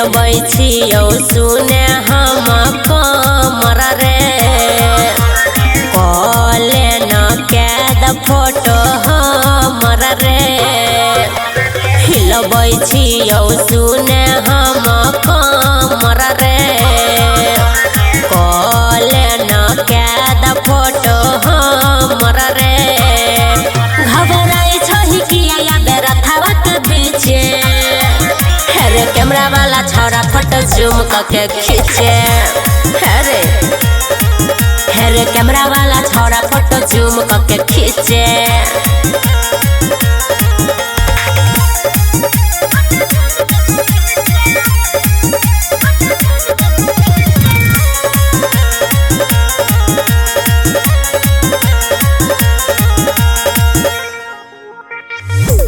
हिलबै छियौ सुने हम कमर रे कले न कैद फोटो हमर रे हिलबै छियौ सुने हम कमर रे कले न कैद फोटो हमर रे घबराई छही किया या बेरथवा के बीचे हेरे कैमरा वाला छौरा फोटो जूम करके खींचे हेरे कैमरा वाला छौरा फोटो जूम करके खींचे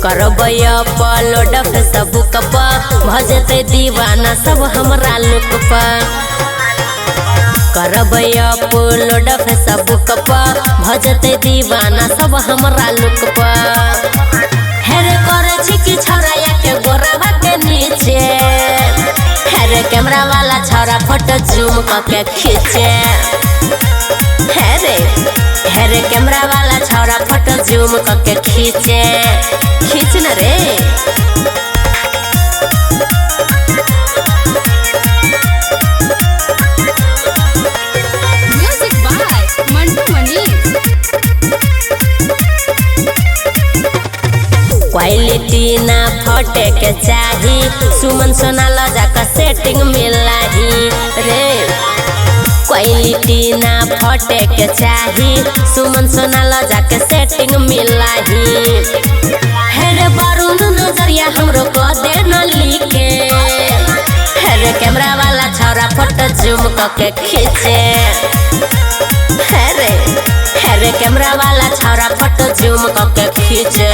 करबै अपलोड फेसबुक पर भजते दीवाना सब हमरा लुक पर करबै अपलोड फेसबुक पर भजते दीवाना सब हमरा लुक पर हेरे करे छी कि छौरा के गोरवा के नीचे हेरे कैमरा वाला छौरा फोटो जूम करके खींचे हेरे कैमरा वाला छौरा फोटो जूम करके खींचे खींच न रे music by Mantu Mani quality ना फटे के चाही सुमन सोना लजा का सेटिंग मिलाही रे क्वालिटी ना फटे के चाही सुमन सोना लजा के सेटिंग मिलाही हेरे बारून नजरिया हमरो को दे न लिखे हेरे कैमरा वाला छौरा फोटो जूम करके खींचे हेरे कैमरा वाला छौरा फोटो जूम करके खींचे